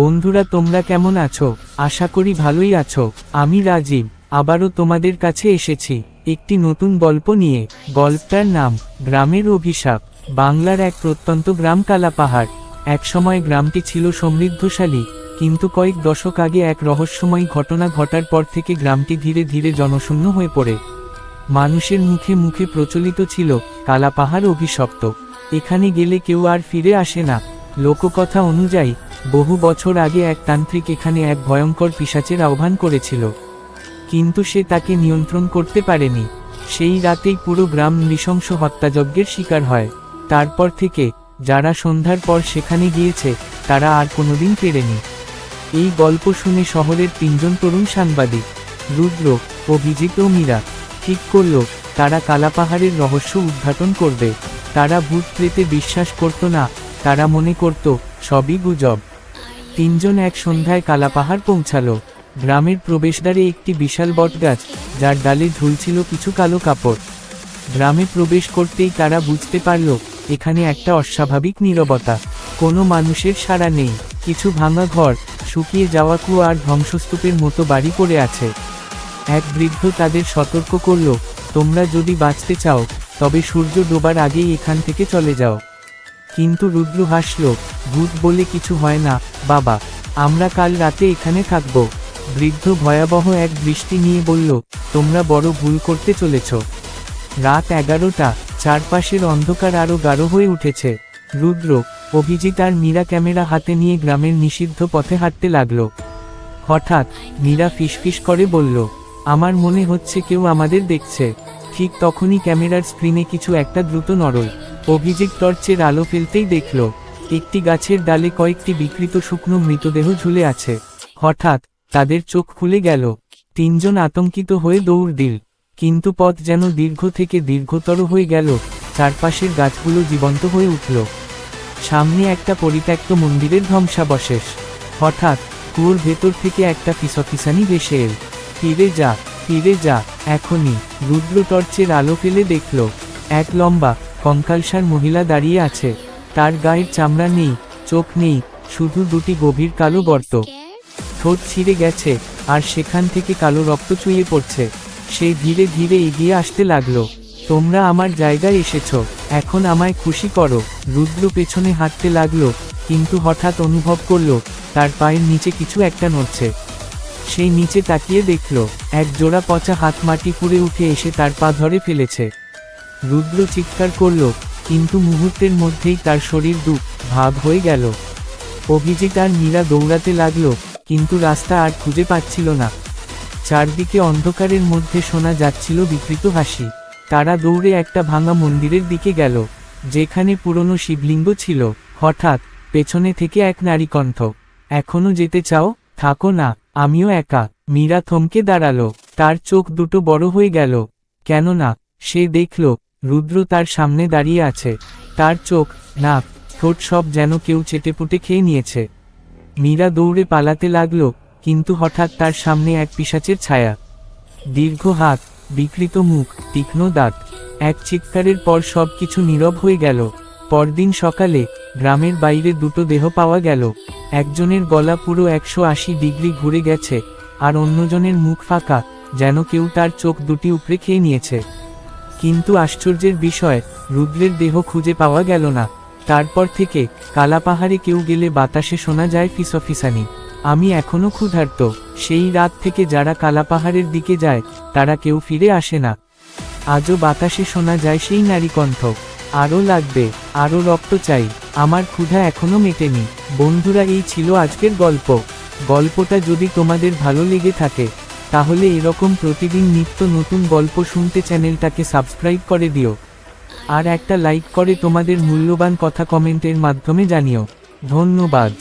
বন্ধুরা তোমরা কেমন আছো? আশা করি ভালোই আছো। আমি রাজীব, আবারও তোমাদের কাছে এসেছি একটি নতুন গল্প নিয়ে। গল্পটার নাম গ্রামের অভিশাপ। বাংলার এক প্রত্যন্ত গ্রাম কালাপাহাড়। একসময় গ্রামটি ছিল সমৃদ্ধশালী, কিন্তু কয়েক দশক আগে এক রহস্যময়ী ঘটনা ঘটার পর থেকে গ্রামটি ধীরে ধীরে জনশূন্য হয়ে পড়ে। মানুষের মুখে মুখে প্রচলিত ছিল কালাপাহাড় অভিশপ্ত, এখানে গেলে কেউ আর ফিরে আসে না। লোককথা অনুযায়ী বহু বছর আগে এক তান্ত্রিক এখানে এক ভয়ঙ্কর পিশাচের আহ্বান করেছিল, কিন্তু সে তাকে নিয়ন্ত্রণ করতে পারেনি। সেই রাতেই পুরো গ্রাম নৃশংস হত্যাযজ্ঞের শিকার হয়। তারপর থেকে যারা সন্ধ্যার পর সেখানে গিয়েছে তারা আর কোনোদিন ফেরেনি। এই গল্প শুনে শহরের তিনজন তরুণ সাংবাদিক, রুদ্র, অভিজিৎ ও মীরা, ঠিক করল তারা কালাপাহাড়ের রহস্য উদ্ঘাটন করবে। তারা ভূত প্রেতে বিশ্বাস করত না, তারা মনে করত সবই গুজব। তিনজন এক সন্ধ্যায় কালাপাহাড় পৌঁছালো। গ্রামের প্রবেশদ্বারে একটি বিশাল বটগাছ, যার ডালে ঝুলছিল কিছু কালো কাপড়। গ্রামে প্রবেশ করতেই তারা বুঝতে পারল এখানে একটা অস্বাভাবিক নীরবতা। কোনো মানুষের সাড়া নেই। কিছু ভাঙা ঘর, শুকিয়ে যাওয়া কুয়ো আর ধ্বংসস্তূপের মতো বাড়ি পড়ে আছে। এক বৃদ্ধ তাদের সতর্ক করল, তোমরা যদি বাঁচতে চাও তবে সূর্য ডোবার আগেই এখান থেকে চলে যাও। কিন্তু রুদ্র হাসল, ভূত বলে কিছু হয় না বাবা, আমরা কাল রাতে এখানে থাকব। বৃদ্ধ ভয়াবহ এক দৃষ্টি নিয়ে বলল, তোমরা বড় ভুল করতে চলেছ। রাত 11টা, চারপাশের অন্ধকার আরও গাঢ় হয়ে উঠেছে। রুদ্র, অভিজিৎ আর মীরা ক্যামেরা হাতে নিয়ে গ্রামের নিষিদ্ধ পথে হাঁটতে লাগলো। হঠাৎ মীরা ফিসফিস করে বলল, আমার মনে হচ্ছে কেউ আমাদের দেখছে। ঠিক তখনই ক্যামেরার স্ক্রিনে কিছু একটা দ্রুত নড়ল। অভিজিৎ টর্চের আলো ফেলতেই দেখল একটি গাছের ডালে কয়েকটি বিকৃত শুকনো মৃতদেহ ঝুলে আছে। হঠাৎ তাদের চোখ খুলে গেল। তিনজন আতঙ্কিত হয়ে দৌড় দিল, কিন্তু পথ যেন দীর্ঘ থেকে দীর্ঘতর হয়ে গেল। চারপাশের গাছগুলো জীবন্ত হয়ে উঠল। সামনে একটা পরিত্যক্ত মন্দিরের ধ্বংসাবশেষ। হঠাৎ কুয়োর ভেতর থেকে একটা ফিসফিসানি ভেসে এল। ফিরে যা, ফিরে যা, এখনই। রুদ্র টর্চের আলো ফেলে দেখল এক লম্বা কঙ্কালসার মহিলা দাঁড়িয়ে আছে। তার গায়ের চামড়া নেই, চোখ নেই, শুধু দুটি গভীর কালো গর্ত। ঠোঁট ছিঁড়ে গেছে আর সেখান থেকে কালো রক্ত চুইয়ে পড়ছে। সে ধীরে ধীরে এগিয়ে আসতে লাগলো। তোমরা আমার জায়গায় এসেছ, এখন আমায় খুশি করো। রুদ্র পেছনে হাঁটতে লাগলো, কিন্তু হঠাৎ অনুভব করল তার পায়ের নিচে কিছু একটা নড়ছে। সেই নিচে তাকিয়ে দেখল এক জোড়া পচা হাত মাটি পুড়ে উঠে এসে তার পা ধরে ফেলেছে। রুদ্র চিৎকার করল, কিন্তু মুহূর্তের মধ্যেই তার শরীর ভাগ হয়ে গেল। অভিজিৎ আর মীরা দৌড়াতে লাগলো, কিন্তু রাস্তা আর খুঁজে পাচ্ছিল না। চারদিকে অন্ধকারের মধ্যে শোনা যাচ্ছিল বিকৃত হাসি। তারা দৌড়ে একটা ভাঙা মন্দিরের দিকে গেল, যেখানে পুরনো শিবলিঙ্গ ছিল। হঠাৎ পেছনে থেকে এক নারী কণ্ঠ, এখনো যেতে চাও? থাকো না, আমিও একা। মীরা থমকে দাঁড়ালো, তার চোখ দুটো বড় হয়ে গেল। কেননা সে দেখল রুদ্র তার সামনে দাঁড়িয়ে আছে। তার চোখ, নাক, ঠোঁট সব যেন কেউ চেটেপুটে খেয়ে নিয়েছে। মীরা দৌড়ে পালাতে লাগলো, কিন্তু হঠাৎ তার সামনে এক পিশাচের ছায়া। দীর্ঘ হাত, বিকৃত মুখ, তীক্ষ্ণ দাঁত। এক চিৎকারের পর সব কিছু নীরব হয়ে গেল। পরদিন সকালে গ্রামের বাইরে দুটো দেহ পাওয়া গেল। একজনের গলা পুরো 180 ডিগ্রি ঘুরে গেছে, আর অন্যজনের মুখ ফাঁকা, যেন কেউ তার চোখ দুটি উপড়ে খেয়ে নিয়েছে। কিন্তু আশ্চর্যের বিষয়, রুদ্রের দেহ খুঁজে পাওয়া গেল না। তারপর থেকে কালাপাহাড়ে কেউ গেলে বাতাসে শোনা যায় ফিসফিসানি, আমি এখনো ক্ষুধার্ত। সেই রাত থেকে যারা কালাপাহাড়ের দিকে যায় তারা কেউ ফিরে আসে না। আজও বাতাসে শোনা যায় সেই নারী কণ্ঠ, আরও লাগবে, আরও রক্ত চাই, আমার ক্ষুধা এখনো মেটেনি। বন্ধুরা, এই ছিল আজকের গল্প। গল্পটা যদি তোমাদের ভালো লেগে থাকে তাহলে এরকম প্রতিদিন নিত্য নতুন গল্প শুনতে চ্যানেলটাকে সাবস্ক্রাইব করে দিও, আর একটা লাইক করে তোমাদের মূল্যবান কথা কমেন্টের মাধ্যমে জানিও। ধন্যবাদ।